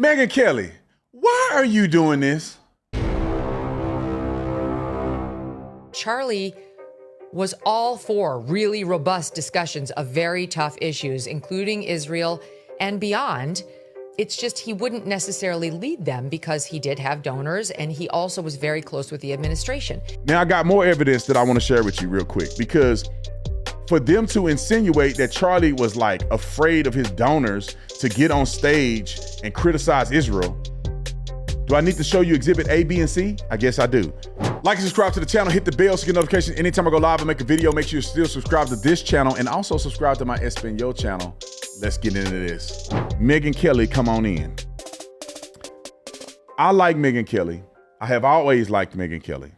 Megyn Kelly, why are you doing this? Charlie was all for really robust discussions of very tough issues, including Israel and beyond. It's just he wouldn't necessarily lead them because he did have donors and he also was very close with the administration. Now, I got more evidence that I want to share with you real quick, because for them to insinuate that Charlie was like afraid of his donors to get on stage and criticize Israel, do I need to show you exhibit A, B, and C? I guess I do. Like and subscribe to the channel, hit the bell so you get notifications anytime I go live and make a video. Make sure you still subscribe to this channel and also subscribe to my Espanol channel. Let's get into this. Megyn Kelly, come on in. I like Megyn Kelly. I have always liked Megyn Kelly.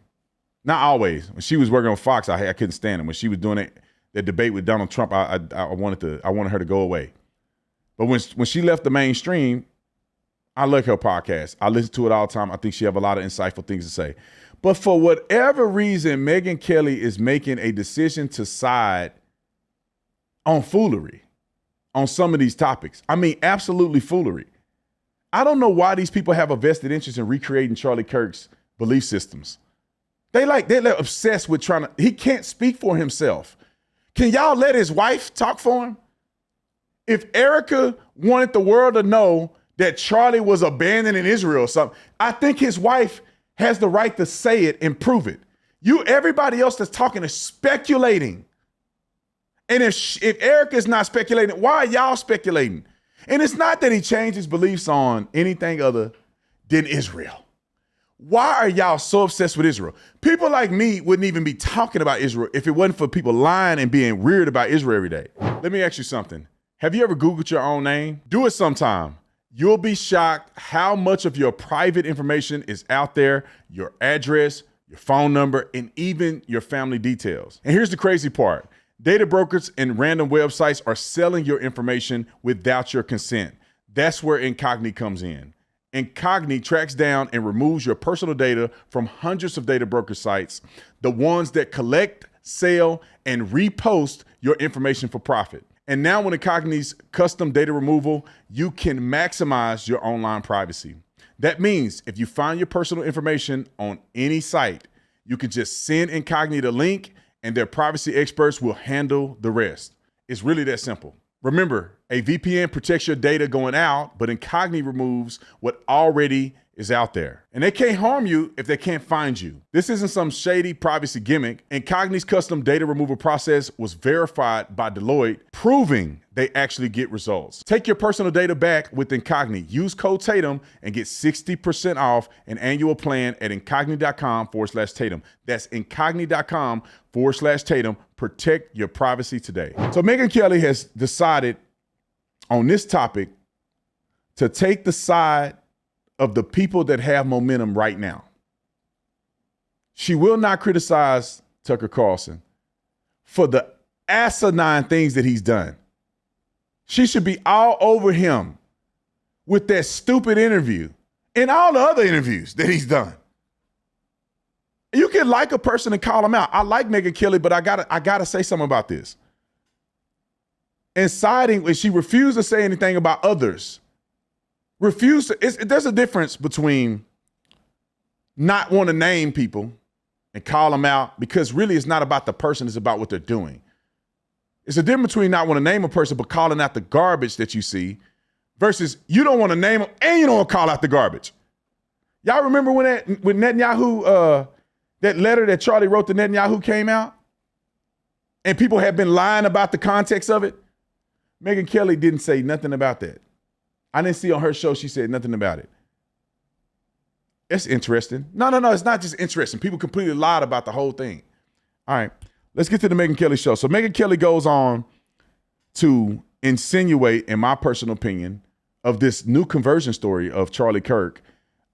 Not always. When she was working on Fox, I couldn't stand it. When she was doing that debate with Donald Trump, I wanted her to go away. But when she left the mainstream, I like her podcast. I listen to it all the time. I think she have a lot of insightful things to say. But for whatever reason, Megyn Kelly is making a decision to side on foolery on some of these topics. I mean, absolutely foolery. I don't know why these people have a vested interest in recreating Charlie Kirk's belief systems. They're obsessed with he can't speak for himself. Can y'all let his wife talk for him? If Erica wanted the world to know that Charlie was abandoning Israel or something, I think his wife has the right to say it and prove it. Everybody else that's talking is speculating. And if Erica's not speculating, why are y'all speculating? And it's not that he changed his beliefs on anything other than Israel. Why are y'all so obsessed with Israel? People like me wouldn't even be talking about Israel if it wasn't for people lying and being weird about Israel every day. Let me ask you something. Have you ever Googled your own name? Do it sometime. You'll be shocked how much of your private information is out there, your address, your phone number, and even your family details. And here's the crazy part. Data brokers and random websites are selling your information without your consent. That's where Incogni comes in. Incogni tracks down and removes your personal data from hundreds of data broker sites, the ones that collect, sell, and repost your information for profit. And now with Incogni's custom data removal, you can maximize your online privacy. That means if you find your personal information on any site, you can just send Incogni the link and their privacy experts will handle the rest. It's really that simple. Remember, a VPN protects your data going out, but Incogni removes what already is out there. And they can't harm you if they can't find you. This isn't some shady privacy gimmick. Incogni's custom data removal process was verified by Deloitte, proving they actually get results. Take your personal data back with Incogni. Use code Tatum and get 60% off an annual plan at incogni.com/Tatum. That's incogni.com/Tatum. Protect your privacy today. So Megyn Kelly has decided on this topic to take the side of the people that have momentum right now. She will not criticize Tucker Carlson for the asinine things that he's done. She should be all over him with that stupid interview and all the other interviews that he's done. You can like a person and call them out. I like Megyn Kelly, but I gotta say something about this. And siding when she refused to say anything about others. There's a difference between not want to name people and call them out, because really it's not about the person, it's about what they're doing. It's a difference between not want to name a person but calling out the garbage that you see versus you don't want to name them and you don't want to call out the garbage. Y'all remember when Netanyahu, that letter that Charlie wrote to Netanyahu came out and people had been lying about the context of it? Megyn Kelly didn't say nothing about that. I didn't see on her show she said nothing about it. It's interesting. No, it's not just interesting. People completely lied about the whole thing. All right, let's get to the Megyn Kelly show. So Megyn Kelly goes on to insinuate, in my personal opinion, of this new conversion story of Charlie Kirk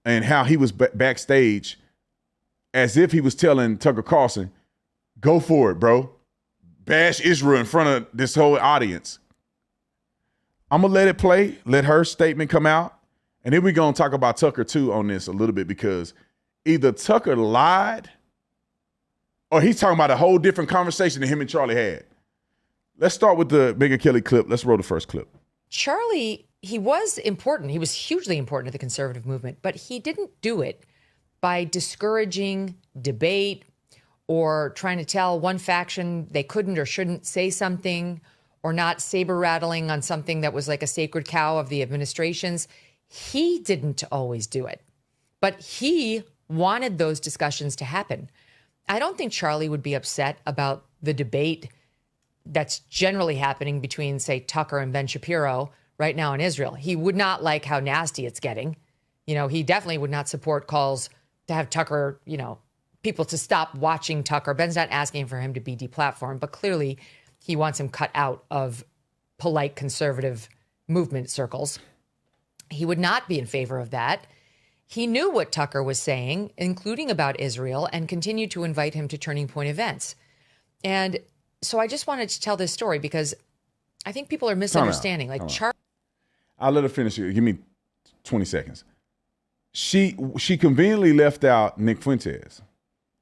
and how he was backstage as if he was telling Tucker Carlson, go for it, bro. Bash Israel in front of this whole audience. I'm going to let it play, let her statement come out, and then we're going to talk about Tucker, too, on this a little bit, because either Tucker lied or he's talking about a whole different conversation that him and Charlie had. Let's start with the Megyn Kelly clip. Let's roll the first clip. Charlie, he was important. He was hugely important to the conservative movement, but he didn't do it by discouraging debate or trying to tell one faction they couldn't or shouldn't say something, or not saber rattling on something that was like a sacred cow of the administration's. He didn't always do it, but he wanted those discussions to happen. I don't think Charlie would be upset about the debate that's generally happening between, say, Tucker and Ben Shapiro right now in Israel. He would not like how nasty it's getting. He definitely would not support calls to have Tucker, people to stop watching Tucker. Ben's not asking for him to be deplatformed, but clearly he wants him cut out of polite conservative movement circles. He would not be in favor of that. He knew what Tucker was saying, including about Israel, and continued to invite him to Turning Point events. And so I just wanted to tell this story because I think people are misunderstanding. I'll let her finish. Give me 20 seconds. She conveniently left out Nick Fuentes.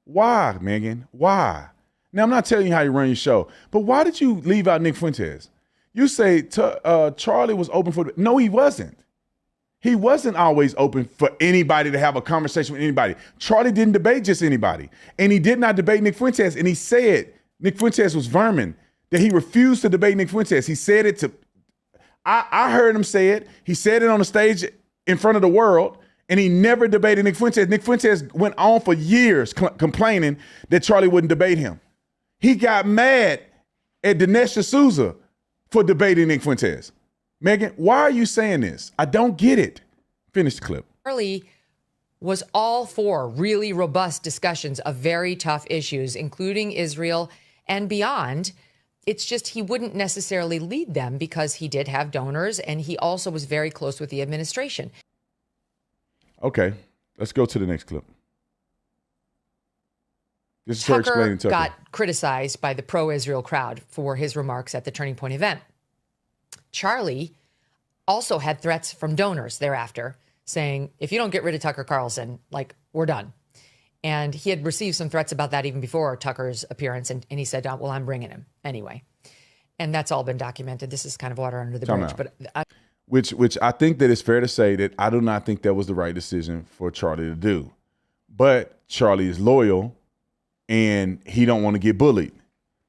Why, Megyn? Why? Now, I'm not telling you how you run your show, but why did you leave out Nick Fuentes? You say Charlie was open for... No, he wasn't. He wasn't always open for anybody to have a conversation with anybody. Charlie didn't debate just anybody. And he did not debate Nick Fuentes. And he said Nick Fuentes was vermin, that he refused to debate Nick Fuentes. He said it to... I heard him say it. He said it on the stage in front of the world. And he never debated Nick Fuentes. Nick Fuentes went on for years complaining that Charlie wouldn't debate him. He got mad at Dinesh D'Souza for debating Nick Fuentes. Megyn, why are you saying this? I don't get it. Finish the clip. Charlie was all for really robust discussions of very tough issues, including Israel and beyond. It's just he wouldn't necessarily lead them because he did have donors, and he also was very close with the administration. Okay, let's go to the next clip. This is her explaining Tucker got criticized by the pro-Israel crowd for his remarks at the Turning Point event. Charlie also had threats from donors thereafter saying, if you don't get rid of Tucker Carlson, we're done. And he had received some threats about that even before Tucker's appearance. And he said, well, I'm bringing him anyway. And that's all been documented. This is kind of water under the bridge. But Which I think that it's fair to say that I do not think that was the right decision for Charlie to do. But Charlie is loyal and he don't want to get bullied.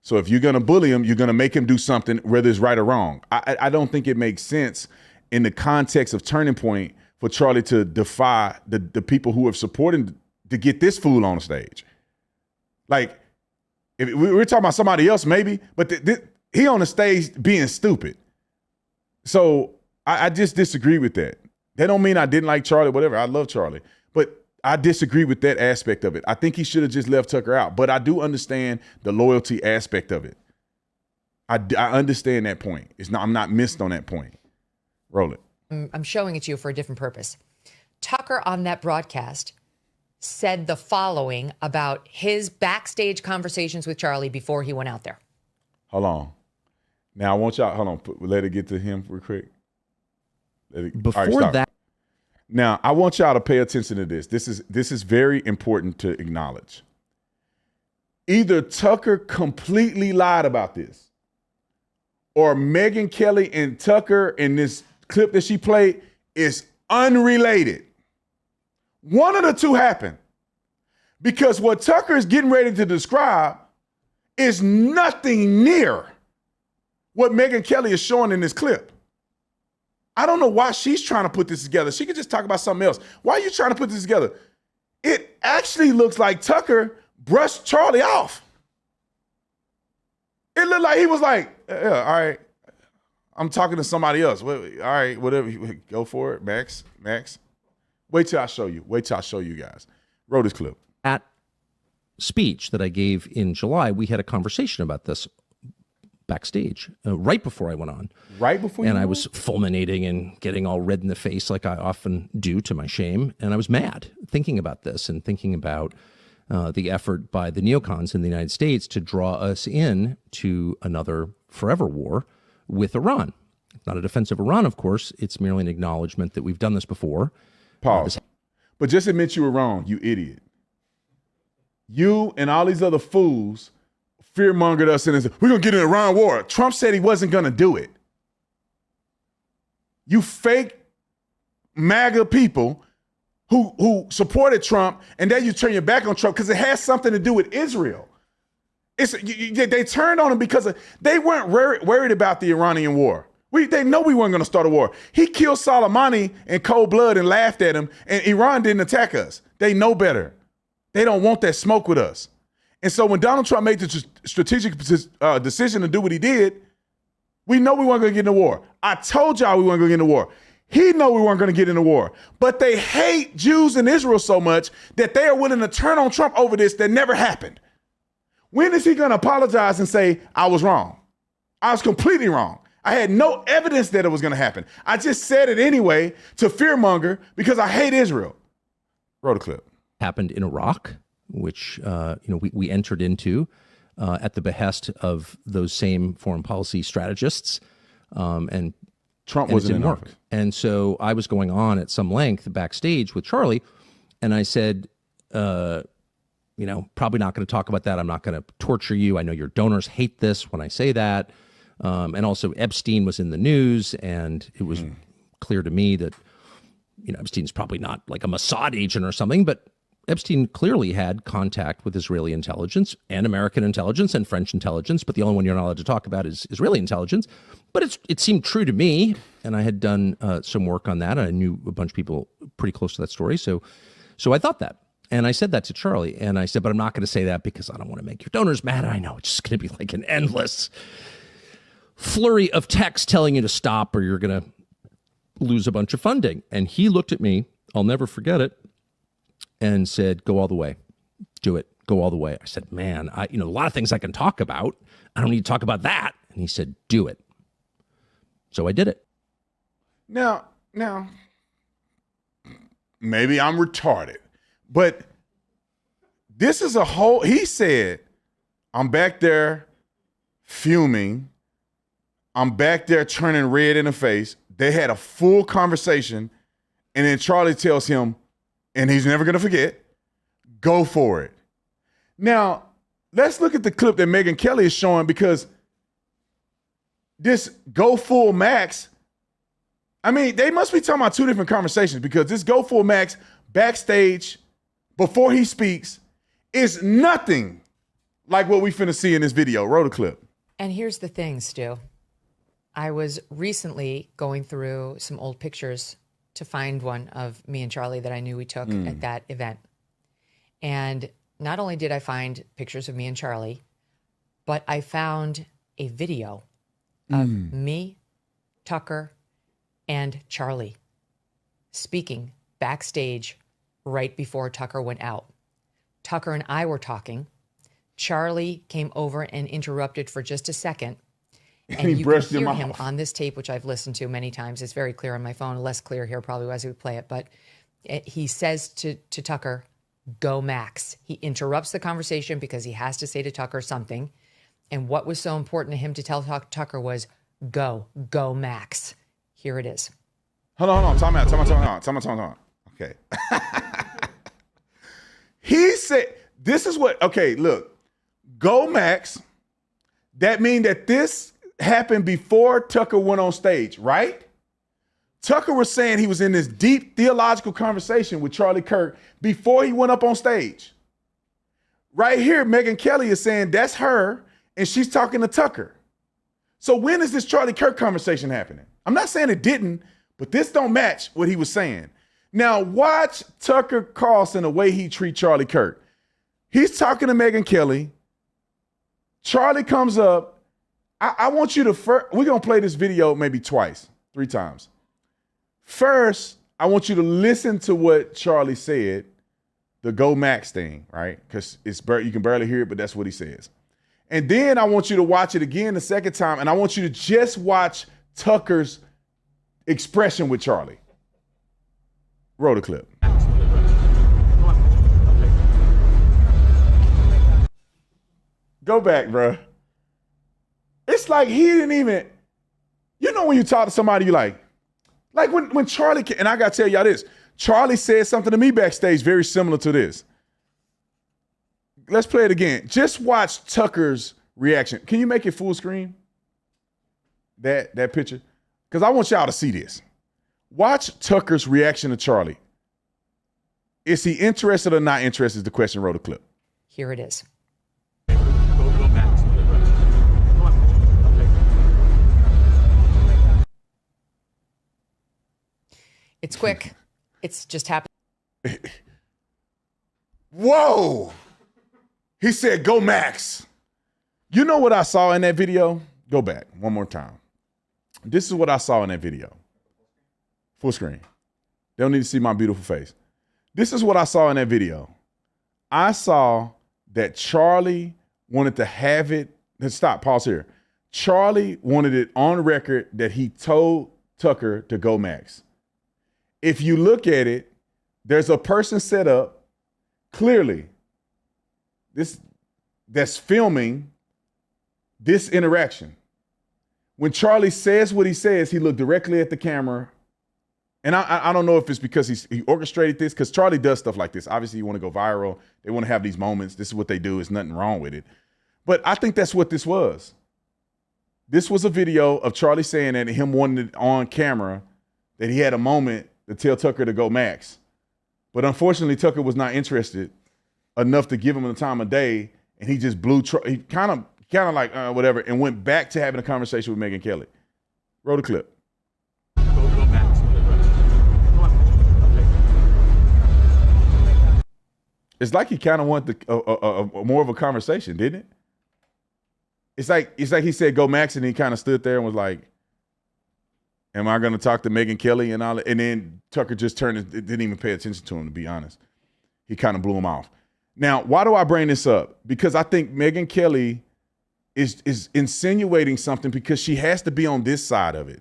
So if you're going to bully him, you're going to make him do something, whether it's right or wrong. I don't think it makes sense in the context of Turning Point for Charlie to defy the people who have supported to get this fool on the stage. If we're talking about somebody else, maybe, but he on the stage being stupid. So I just disagree with that. That don't mean I didn't like Charlie, whatever. I love Charlie. But I disagree with that aspect of it. I think he should have just left Tucker out. But I do understand the loyalty aspect of it. I understand that point. I'm not missed on that point. Roll it. I'm showing it to you for a different purpose. Tucker on that broadcast said the following about his backstage conversations with Charlie before he went out there. Hold on. Now I want y'all, hold on, let it get to him real quick. Before that. Now, I want y'all to pay attention to this. This is very important to acknowledge. Either Tucker completely lied about this, or Megyn Kelly and Tucker in this clip that she played is unrelated. One of the two happened. Because what Tucker is getting ready to describe is nothing near what Megyn Kelly is showing in this clip. I don't know why she's trying to put this together. She could just talk about something else. Why are you trying to put this together? It actually looks like Tucker brushed Charlie off. It looked like he was like, yeah, all right, I'm talking to somebody else. All right, whatever. Go for it, Max. Wait till I show you. Wait till I show you guys. Roll this clip. At speech that I gave in July, we had a conversation about this backstage right before I went on. Right before you And I was fulminating and getting all red in the face like I often do to my shame. And I was mad thinking about this and thinking about the effort by the neocons in the United States to draw us in to another forever war with Iran. It's not a defense of Iran, of course. It's merely an acknowledgement that we've done this before. Pause. But just admit you were wrong, you idiot. You and all these other fools fear-mongered us and said, we're going to get in an Iran war. Trump said he wasn't going to do it. You fake MAGA people who supported Trump, and then you turn your back on Trump because it has something to do with Israel. They turned on him because they weren't worried about the Iranian war. They know we weren't going to start a war. He killed Soleimani in cold blood and laughed at him, and Iran didn't attack us. They know better. They don't want that smoke with us. And so when Donald Trump made the strategic decision to do what he did, we know we weren't going to get in the war. I told y'all we weren't going to get in the war. He know we weren't going to get in the war. But they hate Jews in Israel so much that they are willing to turn on Trump over this that never happened. When is he going to apologize and say, I was wrong? I was completely wrong. I had no evidence that it was going to happen. I just said it anyway to fearmonger because I hate Israel. Roll the clip. Happened in Iraq, which we entered into at the behest of those same foreign policy strategists, and Trump wasn't in office. And so I was going on at some length backstage with Charlie, and I said, probably not going to talk about that. I'm not going to torture you. I know your donors hate this when I say that. And also Epstein was in the news, and it was clear to me that, Epstein's probably not like a Mossad agent or something, but Epstein clearly had contact with Israeli intelligence and American intelligence and French intelligence, but the only one you're not allowed to talk about is Israeli intelligence. But it seemed true to me, and I had done some work on that. I knew a bunch of people pretty close to that story, so I thought that. And I said that to Charlie, and I said, but I'm not going to say that because I don't want to make your donors mad. I know it's just going to be like an endless flurry of text telling you to stop or you're going to lose a bunch of funding. And he looked at me, I'll never forget it, and said, go all the way. Do it. Go all the way. I said, man, a lot of things I can talk about. I don't need to talk about that. And he said, do it. So I did it. Now, maybe I'm retarded, but this is he said, I'm back there fuming. I'm back there turning red in the face. They had a full conversation, and then Charlie tells him, and he's never going to forget, go for it. Now, let's look at the clip that Megyn Kelly is showing, because this go full max, they must be talking about two different conversations, because this go full max backstage before he speaks is nothing like what we finna see in this video. Roll the clip. And here's the thing, Stu. I was recently going through some old pictures to find one of me and Charlie that I knew we took at that event. And not only did I find pictures of me and Charlie, but I found a video of me, Tucker, and Charlie speaking backstage right before Tucker went out. Tucker and I were talking. Charlie came over and interrupted for just a second. And you can hear him on this tape, which I've listened to many times. It's very clear on my phone, less clear here probably as we play it. But he says to Tucker, go Max. He interrupts the conversation because he has to say to Tucker something. And what was so important to him to tell Tucker was, go Max. Here it is. Hold on. Time out. Okay. He said, this is what, okay, look, go Max. That means that this happened before Tucker went on stage, right? Tucker was saying he was in this deep theological conversation with Charlie Kirk before he went up on stage. Right here, Megyn Kelly is saying that's her, and she's talking to Tucker. So when is this Charlie Kirk conversation happening? I'm not saying it didn't, but this don't match what he was saying. Now watch Tucker Carlson, the way he treats Charlie Kirk. He's talking to Megyn Kelly. Charlie comes up. I want you to we're going to play this video maybe twice, 3 times. First, I want you to listen to what Charlie said, the go Max thing, right? Because you can barely hear it, but that's what he says. And then I want you to watch it again the second time, and I want you to just watch Tucker's expression with Charlie. Roll the clip. Go back, bro. It's like he didn't even, when you talk to somebody, you like when Charlie, and I got to tell y'all this, Charlie said something to me backstage very similar to this. Let's play it again. Just watch Tucker's reaction. Can you make it full screen? That picture? Because I want y'all to see this. Watch Tucker's reaction to Charlie. Is he interested or not interested is the question. Roll the clip. Here it is. Go back. It's quick. It's just happened. Whoa! He said, go Max. You know what I saw in that video? Go back one more time. This is what I saw in that video. Full screen. They don't need to see my beautiful face. This is what I saw in that video. I saw that Charlie wanted to have it. Stop, pause here. Charlie wanted it on record that he told Tucker to go Max. If you look at it, there's a person set up clearly that's filming this interaction. When Charlie says what he says, he looked directly at the camera. And I don't know if it's because he orchestrated this, because Charlie does stuff like this. Obviously, you want to go viral. They want to have these moments. This is what they do. There's nothing wrong with it. But I think that's what this was. This was a video of Charlie saying that, and him wanting it on camera, that he had a moment to tell Tucker to go Max. But unfortunately, Tucker was not interested enough to give him the time of day, and he just blew. He kind of like whatever, and went back to having a conversation with Megyn Kelly. Roll the clip. Go back. It's like he kind of wanted more of a conversation, didn't it? It's like he said go Max, and he kind of stood there and was like, am I going to talk to Megyn Kelly and all that? And then Tucker just turned and didn't even pay attention to him, to be honest. He kind of blew him off. Now, why do I bring this up? Because I think Megyn Kelly is insinuating something, because she has to be on this side of it.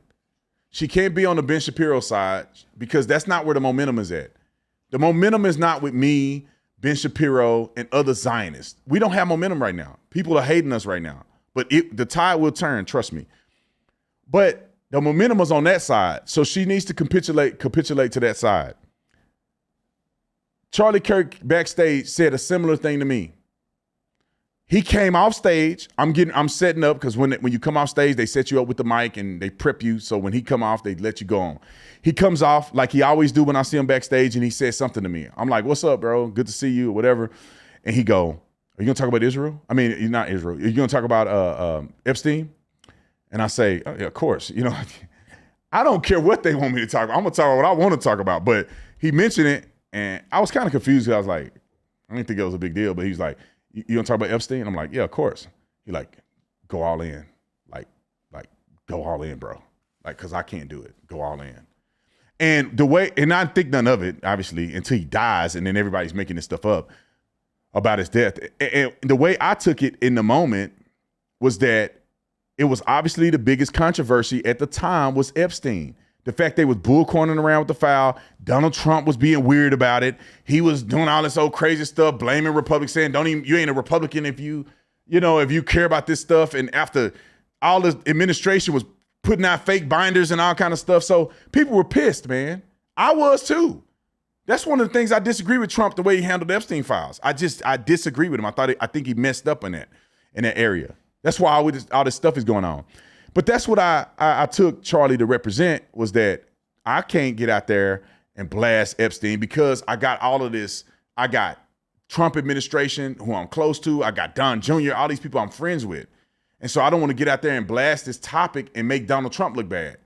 She can't be on the Ben Shapiro side, because that's not where the momentum is at. The momentum is not with me, Ben Shapiro, and other Zionists. We don't have momentum right now. People are hating us right now. But the tide will turn, trust me. But the momentum is on that side, so she needs to capitulate to that side. Charlie Kirk backstage said a similar thing to me. He came off stage. I'm setting up, because when you come off stage, they set you up with the mic and they prep you. So when he come off, they let you go on. He comes off like he always do when I see him backstage, and he says something to me. I'm like, "What's up, bro? Good to see you," or whatever. And he go, "Are you gonna talk about Israel? I mean, you're not Israel. Are you gonna talk about Epstein?" And I say, oh, yeah, of course. You know, I don't care what they want me to talk about. I'm gonna talk about what I want to talk about. But he mentioned it, and I was kind of confused. I was like, I didn't think it was a big deal. But he's like, "You gonna talk about Epstein?" I'm like, "Yeah, of course." He like, "Go all in, like go all in, bro. Like, cause I can't do it. Go all in." And the way, and I didn't think none of it, obviously, until he dies, and then everybody's making this stuff up about his death. And the way I took it in the moment was that it was obviously the biggest controversy at the time was Epstein. The fact they was bullcorning around with the file. Donald Trump was being weird about it. He was doing all this old crazy stuff, blaming Republicans, saying, you ain't a Republican if you care about this stuff. And after all the administration was putting out fake binders and all kind of stuff. So people were pissed, man. I was too. That's one of the things I disagree with Trump, the way he handled the Epstein files. I disagree with him. I think he messed up in that area. That's why all this stuff is going on. But that's what I took Charlie to represent, was that I can't get out there and blast Epstein, because I got all of this. I got Trump administration, who I'm close to. I got Don Jr., all these people I'm friends with. And so I don't want to get out there and blast this topic and make Donald Trump look bad.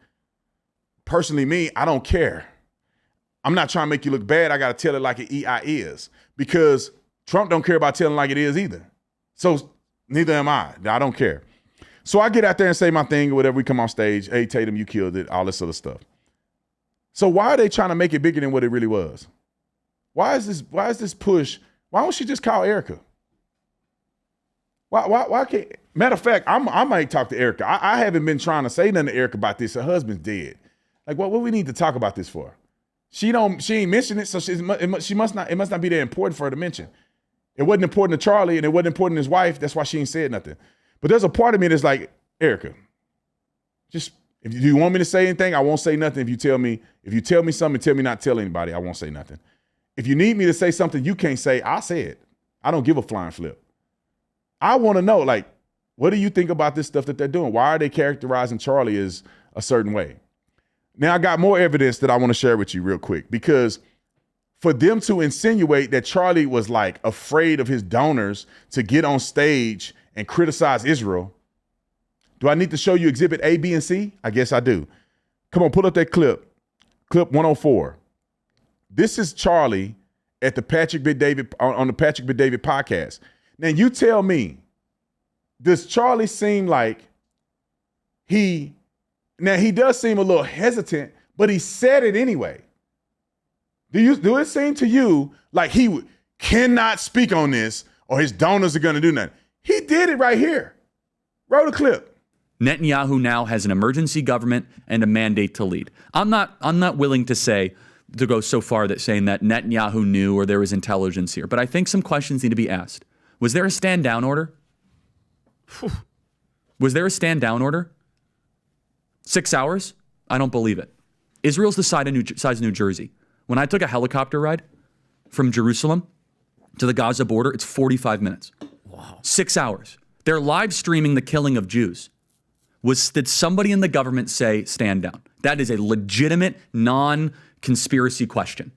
Personally, me, I don't care. I'm not trying to make you look bad. I got to tell it like it is, because Trump don't care about telling like it is either. So neither am I. I don't care. So I get out there and say my thing or whatever. We come on stage. Hey, Tatum, you killed it. All this other stuff. So why are they trying to make it bigger than what it really was? Why is this push? Why don't she just call Erica? Why can't? Matter of fact, I might talk to Erica. I haven't been trying to say nothing to Erica about this. Her husband's dead. Like, what we need to talk about this for? She ain't mentioned it, so she must not. It must not be that important for her to mention. It wasn't important to Charlie, and it wasn't important to his wife. That's why she ain't said nothing. But there's a part of me that's like, Erica, just if you want me to say anything, I won't say nothing. If you tell me something, tell me not to tell anybody, I won't say nothing. If you need me to say something you can't say, I'll say it. I don't give a flying flip. I want to know, like, what do you think about this stuff that they're doing? Why are they characterizing Charlie as a certain way? Now I got more evidence that I want to share with you real quick, because for them to insinuate that Charlie was like afraid of his donors to get on stage and criticize Israel, do I need to show you exhibit A, B, and C? I guess I do. Come on, pull up that clip. Clip 104. This is Charlie at the Patrick Bet-David on the Patrick Bet-David podcast. Now you tell me, does Charlie seem like he does seem a little hesitant, but he said it anyway. Do it seem to you like he cannot speak on this or his donors are going to do nothing? He did it right here. Roll the clip. Netanyahu now has an emergency government and a mandate to lead. I'm not willing to go so far that saying that Netanyahu knew or there was intelligence here, but I think some questions need to be asked. Was there a stand down order? Was there a stand down order? 6 hours? I don't believe it. Israel's the size of New Jersey. When I took a helicopter ride from Jerusalem to the Gaza border, it's 45 minutes. Wow. 6 hours. They're live streaming the killing of Jews. Did somebody in the government say stand down? That is a legitimate, non-conspiracy question.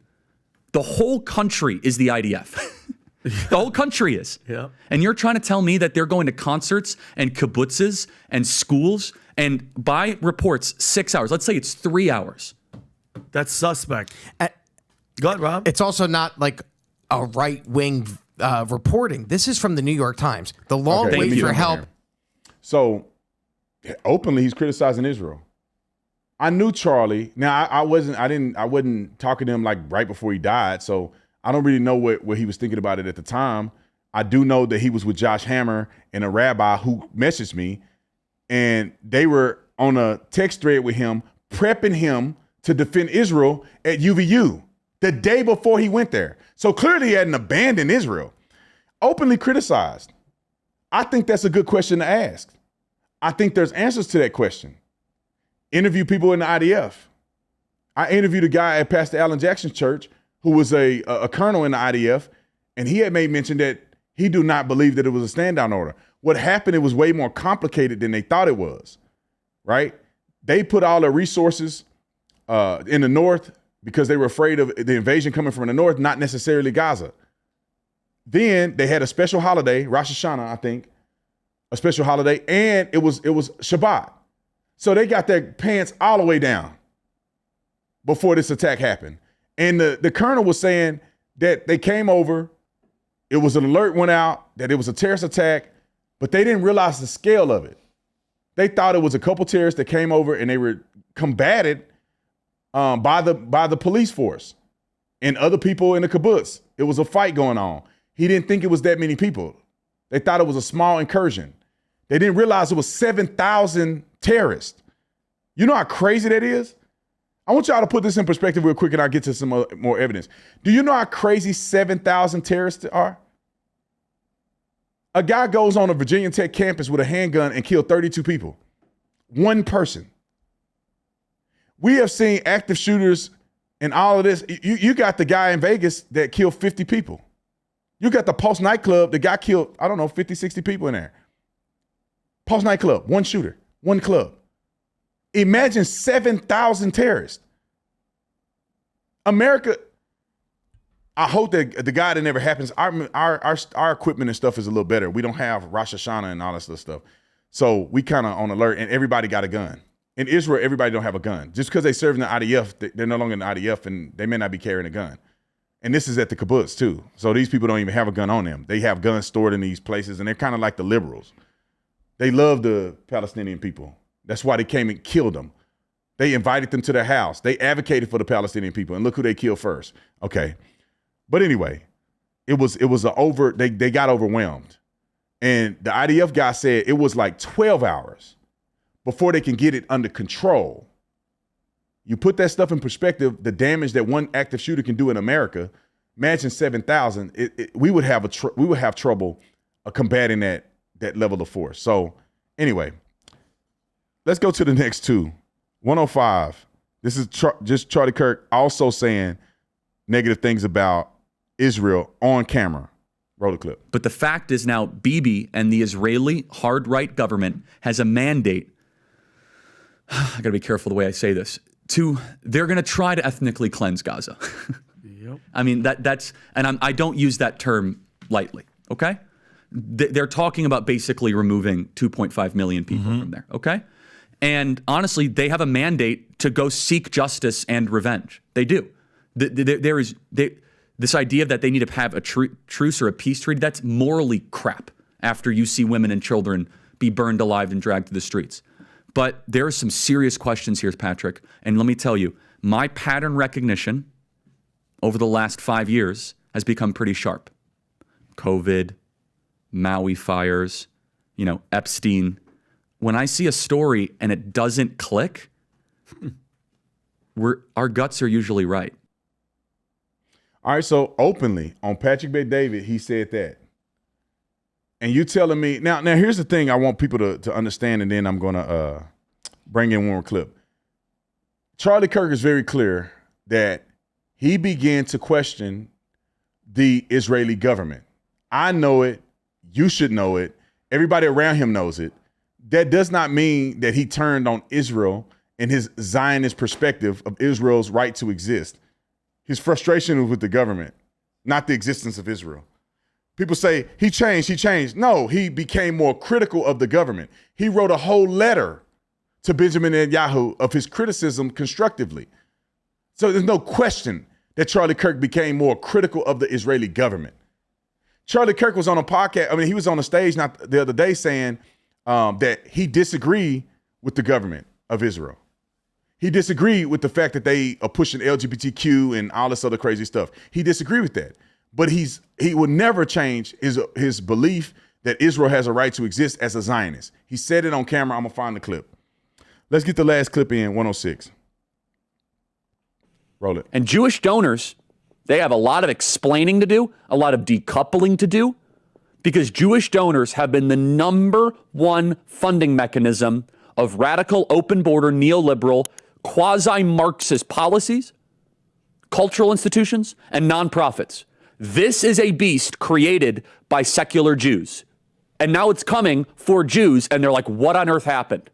The whole country is the IDF. The whole country is. Yeah. And you're trying to tell me that they're going to concerts and kibbutzes and schools and by reports 6 hours. Let's say it's 3 hours. That's suspect. Go ahead, Rob. It's also not like a right-wing reporting. This is from the New York Times. The long wait for help. So openly, he's criticizing Israel. I knew Charlie. Now I wasn't talking to him like right before he died. So I don't really know what he was thinking about it at the time. I do know that he was with Josh Hammer and a rabbi who messaged me, and they were on a text thread with him, prepping him to defend Israel at UVU the day before he went there. So clearly he hadn't abandoned Israel. Openly criticized. I think that's a good question to ask. I think there's answers to that question. Interview people in the IDF. I interviewed a guy at Pastor Alan Jackson's church who was a colonel in the IDF, and he had made mention that he do not believe that it was a stand-down order. What happened, it was way more complicated than they thought it was, right? They put all their resources in the north because they were afraid of the invasion coming from the north, not necessarily Gaza. Then they had a special holiday, Rosh Hashanah, I think, a special holiday, and it was Shabbat. So they got their pants all the way down before this attack happened. And the colonel was saying that they came over, it was an alert went out that it was a terrorist attack, but they didn't realize the scale of it. They thought it was a couple terrorists that came over and they were combated by the police force and other people in the kibbutz. It was a fight going on. He didn't think it was that many people. They thought it was a small incursion. They didn't realize it was 7,000 terrorists. You know how crazy that is? I want y'all to put this in perspective real quick and I'll get to some more evidence. Do you know how crazy 7,000 terrorists are? A guy goes on a Virginia Tech campus with a handgun and killed 32 people. One person. We have seen active shooters and all of this. You got the guy in Vegas that killed 50 people. You got the Pulse nightclub, the guy killed, 50, 60 people in there. Pulse nightclub, one shooter, one club. Imagine 7,000 terrorists. America, I hope that the guy that never happens, our equipment and stuff is a little better. We don't have Rosh Hashanah and all this other stuff. So we kind of on alert, and everybody got a gun. In Israel, everybody don't have a gun. Just because they serve in the IDF, they're no longer in the IDF, and they may not be carrying a gun. And this is at the kibbutz, too. So these people don't even have a gun on them. They have guns stored in these places, and they're kind of like the liberals. They love the Palestinian people. That's why they came and killed them. They invited them to their house. They advocated for the Palestinian people, and look who they killed first. Okay. But anyway, they got overwhelmed. And the IDF guy said it was like 12 hours before they can get it under control. You put that stuff in perspective, the damage that one active shooter can do in America, imagine 7,000, we would have trouble combating that level of force. So anyway, let's go to the next two. 105. This is just Charlie Kirk also saying negative things about Israel on camera. Roll the clip. But the fact is now Bibi and the Israeli hard right government has a mandate. I got to be careful the way I say this. they're going to try to ethnically cleanse Gaza. Yep. I mean, I don't use that term lightly, okay? They're talking about basically removing 2.5 million people from there, okay? And honestly, they have a mandate to go seek justice and revenge. They do. This idea that they need to have a truce or a peace treaty, that's morally crap after you see women and children be burned alive and dragged to the streets. But there are some serious questions here, Patrick. And let me tell you, my pattern recognition over the last 5 years has become pretty sharp. COVID, Maui fires, Epstein. When I see a story and it doesn't click, our guts are usually right. All right, so openly on Patrick Bet-David, he said that. And you telling me now here's the thing I want people to understand, and then I'm gonna bring in one more clip. Charlie Kirk is very clear that he began to question the Israeli government. I know it, you should know it, everybody around him knows it. That does not mean that he turned on Israel and his Zionist perspective of Israel's right to exist. His frustration was with the government, not the existence of Israel. People say he changed. No, he became more critical of the government. He wrote a whole letter to Benjamin Netanyahu of his criticism constructively. So there's no question that Charlie Kirk became more critical of the Israeli government. Charlie Kirk was on a podcast. I mean, he was on a stage the other day saying that he disagreed with the government of Israel. He disagreed with the fact that they are pushing LGBTQ and all this other crazy stuff. He disagreed with that. But he would never change his belief that Israel has a right to exist as a Zionist. He said it on camera. I'm going to find the clip. Let's get the last clip in, 106. Roll it. And Jewish donors, they have a lot of explaining to do, a lot of decoupling to do, because Jewish donors have been the number one funding mechanism of radical, open border, neoliberal, quasi-Marxist policies, cultural institutions, and nonprofits. This is a beast created by secular Jews. And now it's coming for Jews, and they're like, what on earth happened?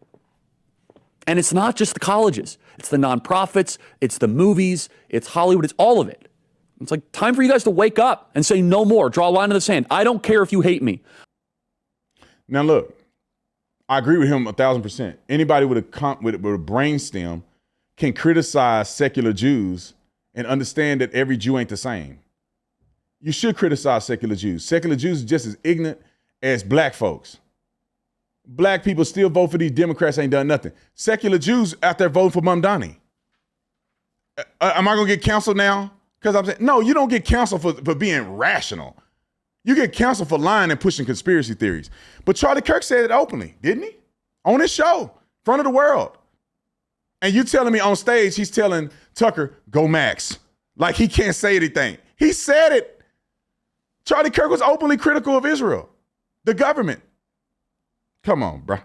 And it's not just the colleges. It's the nonprofits, it's the movies, it's Hollywood, it's all of it. It's like time for you guys to wake up and say no more, draw a line in the sand. I don't care if you hate me. Now look, I agree with him 1,000%. Anybody with a brainstem can criticize secular Jews and understand that every Jew ain't the same. You should criticize secular Jews. Secular Jews are just as ignorant as black folks. Black people still vote for these Democrats, ain't done nothing. Secular Jews out there voting for Mamdani. Am I going to get canceled now? Because I'm saying, no, you don't get canceled for being rational. You get canceled for lying and pushing conspiracy theories. But Charlie Kirk said it openly, didn't he? On his show, in front of the world. And you telling me on stage, he's telling Tucker, go Max. Like he can't say anything. He said it. Charlie Kirk was openly critical of Israel, the government. Come on, bruh.